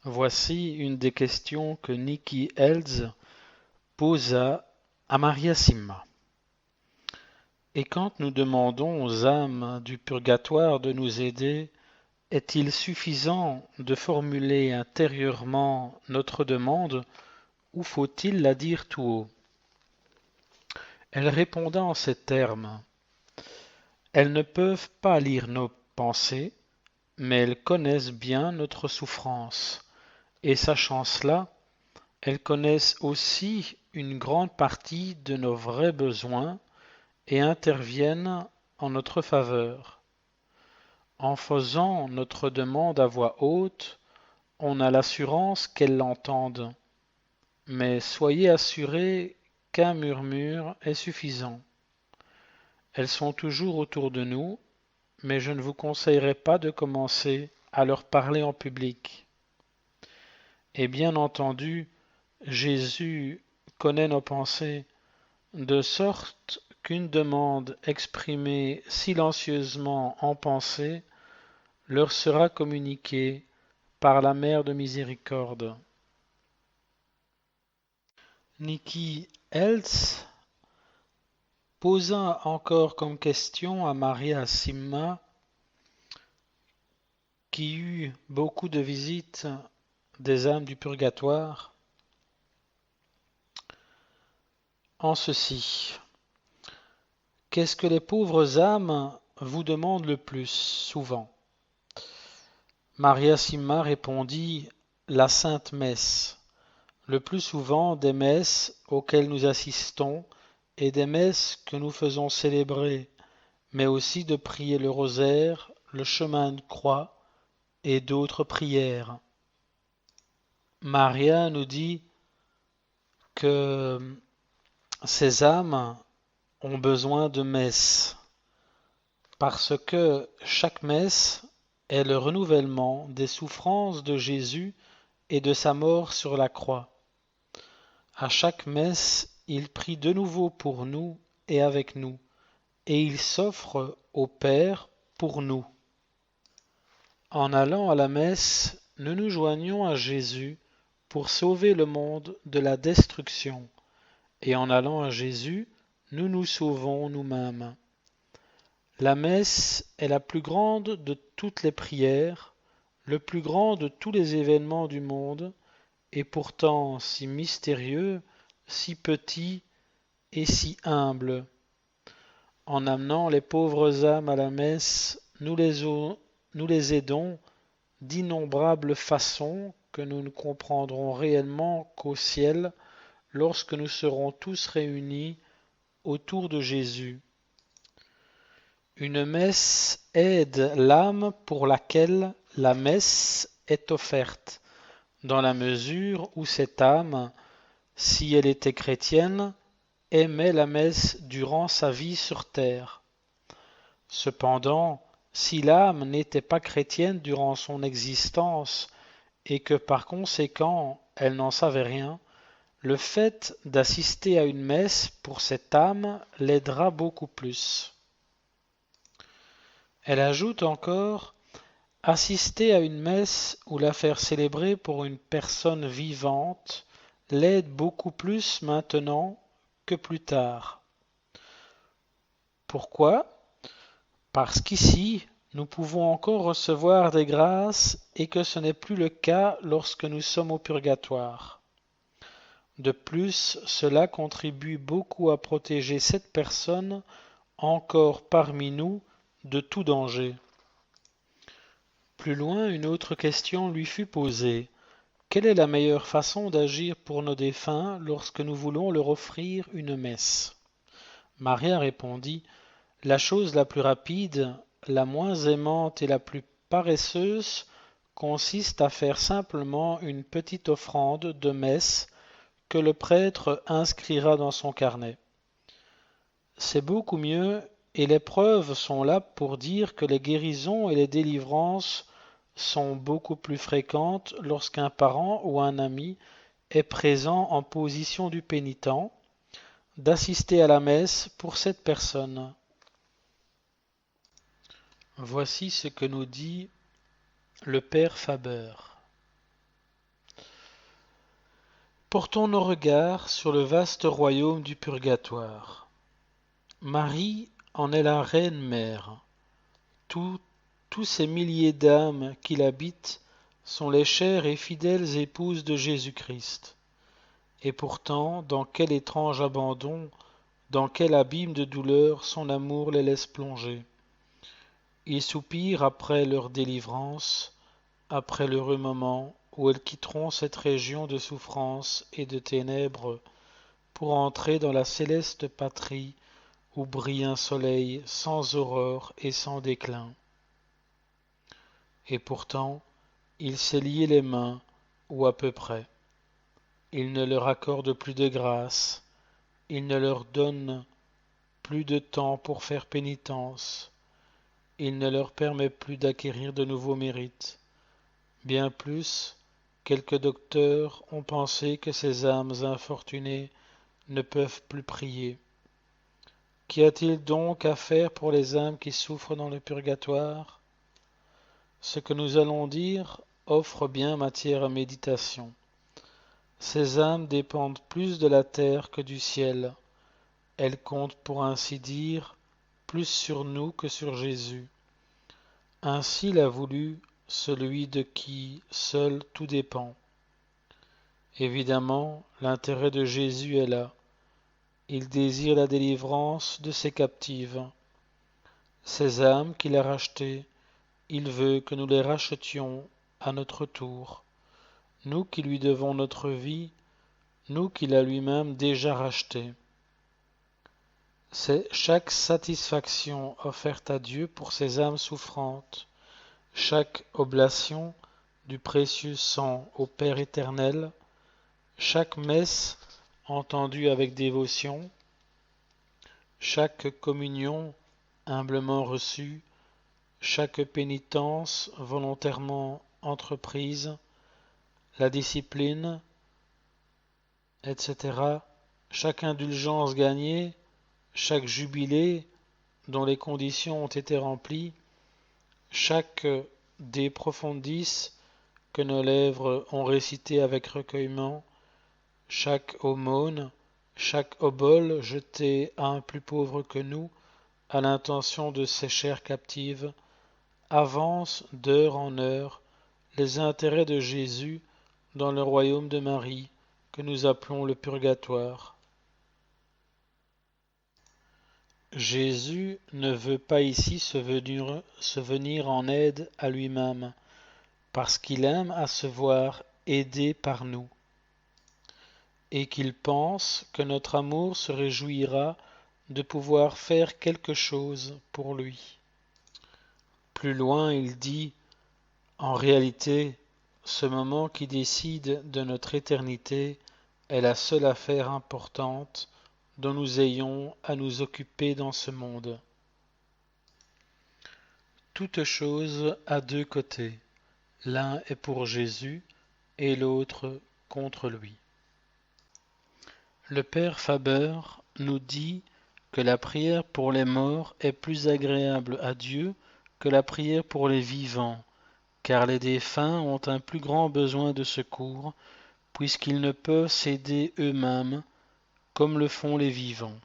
Voici une des questions que Nikki Elz posa à Maria Simma. Et quand nous demandons aux âmes du purgatoire de nous aider, est-il suffisant de formuler intérieurement notre demande ou faut-il la dire tout haut? Elle répondit en ces termes. Elles ne peuvent pas lire nos pensées, mais elles connaissent bien notre souffrance, et sachant cela, elles connaissent aussi une grande partie de nos vrais besoins et interviennent en notre faveur. En faisant notre demande à voix haute, on a l'assurance qu'elles l'entendent, mais soyez assurés qu'un murmure est suffisant. Elles sont toujours autour de nous, mais je ne vous conseillerais pas de commencer à leur parler en public. Et bien entendu, Jésus connaît nos pensées, de sorte qu'une demande exprimée silencieusement en pensée leur sera communiquée par la Mère de Miséricorde. Nikki Eltz posa encore comme question à Maria Simma, qui eut beaucoup de visites des âmes du purgatoire, en ceci. Qu'est-ce que les pauvres âmes vous demandent le plus souvent? Maria Simma répondit la Sainte Messe, le plus souvent des messes auxquelles nous assistons et des messes que nous faisons célébrer, mais aussi de prier le rosaire, le chemin de croix et d'autres prières. Maria nous dit que ces âmes ont besoin de messe parce que chaque messe est le renouvellement des souffrances de Jésus et de sa mort sur la croix. À chaque messe, il prie de nouveau pour nous et avec nous, et il s'offre au Père pour nous. En allant à la messe, nous nous joignons à Jésus pour sauver le monde de la destruction, et en allant à Jésus, nous nous sauvons nous-mêmes. La messe est la plus grande de toutes les prières, le plus grand de tous les événements du monde, et pourtant si mystérieux, si petit et si humble. En amenant les pauvres âmes à la messe, nous les aidons d'innombrables façons que nous ne comprendrons réellement qu'au ciel lorsque nous serons tous réunis autour de Jésus. Une messe aide l'âme pour laquelle la messe est offerte, dans la mesure où cette âme, si elle était chrétienne, aimait la messe durant sa vie sur terre. Cependant, si l'âme n'était pas chrétienne durant son existence et que par conséquent elle n'en savait rien, le fait d'assister à une messe pour cette âme l'aidera beaucoup plus. Elle ajoute encore, assister à une messe ou la faire célébrer pour une personne vivante l'aide beaucoup plus maintenant que plus tard. Pourquoi? Parce qu'ici, nous pouvons encore recevoir des grâces et que ce n'est plus le cas lorsque nous sommes au purgatoire. De plus, cela contribue beaucoup à protéger cette personne encore parmi nous de tout danger. Plus loin, une autre question lui fut posée. Quelle est la meilleure façon d'agir pour nos défunts lorsque nous voulons leur offrir une messe? Maria répondit, la chose la plus rapide, la moins aimante et la plus paresseuse consiste à faire simplement une petite offrande de messe que le prêtre inscrira dans son carnet. C'est beaucoup mieux et les preuves sont là pour dire que les guérisons et les délivrances sont beaucoup plus fréquentes lorsqu'un parent ou un ami est présent en position du pénitent, d'assister à la messe pour cette personne. Voici ce que nous dit le père Faber. Portons nos regards sur le vaste royaume du purgatoire. Marie en est la reine mère. Tous ces milliers d'âmes qui l'habitent sont les chères et fidèles épouses de Jésus-Christ. Et pourtant, dans quel étrange abandon, dans quel abîme de douleur son amour les laisse plonger. Ils soupirent après leur délivrance, après l'heureux moment où elles quitteront cette région de souffrance et de ténèbres pour entrer dans la céleste patrie où brille un soleil sans aurore et sans déclin. Et pourtant, il s'est lié les mains, ou à peu près. Il ne leur accorde plus de grâce, il ne leur donne plus de temps pour faire pénitence, il ne leur permet plus d'acquérir de nouveaux mérites. Bien plus, quelques docteurs ont pensé que ces âmes infortunées ne peuvent plus prier. Qu'y a-t-il donc à faire pour les âmes qui souffrent dans le purgatoire? Ce que nous allons dire offre bien matière à méditation. Ces âmes dépendent plus de la terre que du ciel. Elles comptent, pour ainsi dire, plus sur nous que sur Jésus. Ainsi l'a voulu celui de qui seul tout dépend. Évidemment, l'intérêt de Jésus est là. Il désire la délivrance de ses captives. Ces âmes qu'il a rachetées, il veut que nous les rachetions à notre tour. Nous qui lui devons notre vie, nous qu'il a lui-même déjà rachetées. C'est chaque satisfaction offerte à Dieu pour ces âmes souffrantes, chaque oblation du précieux sang au Père éternel, chaque messe entendue avec dévotion, chaque communion humblement reçue, chaque pénitence volontairement entreprise, la discipline, etc., chaque indulgence gagnée, chaque jubilé dont les conditions ont été remplies, chaque de profundis que nos lèvres ont récité avec recueillement, chaque aumône, chaque obole jeté à un plus pauvre que nous, à l'intention de ces chères captives, avance d'heure en heure les intérêts de Jésus dans le royaume de Marie, que nous appelons le purgatoire. Jésus ne veut pas ici se venir en aide à lui-même, parce qu'il aime à se voir aidé par nous, et qu'il pense que notre amour se réjouira de pouvoir faire quelque chose pour lui. Plus loin, il dit, en réalité, ce moment qui décide de notre éternité est la seule affaire importante dont nous ayons à nous occuper dans ce monde. Toute chose a deux côtés. L'un est pour Jésus et l'autre contre lui. Le père Faber nous dit que la prière pour les morts est plus agréable à Dieu que la prière pour les vivants, car les défunts ont un plus grand besoin de secours, puisqu'ils ne peuvent s'aider eux-mêmes comme le font les vivants.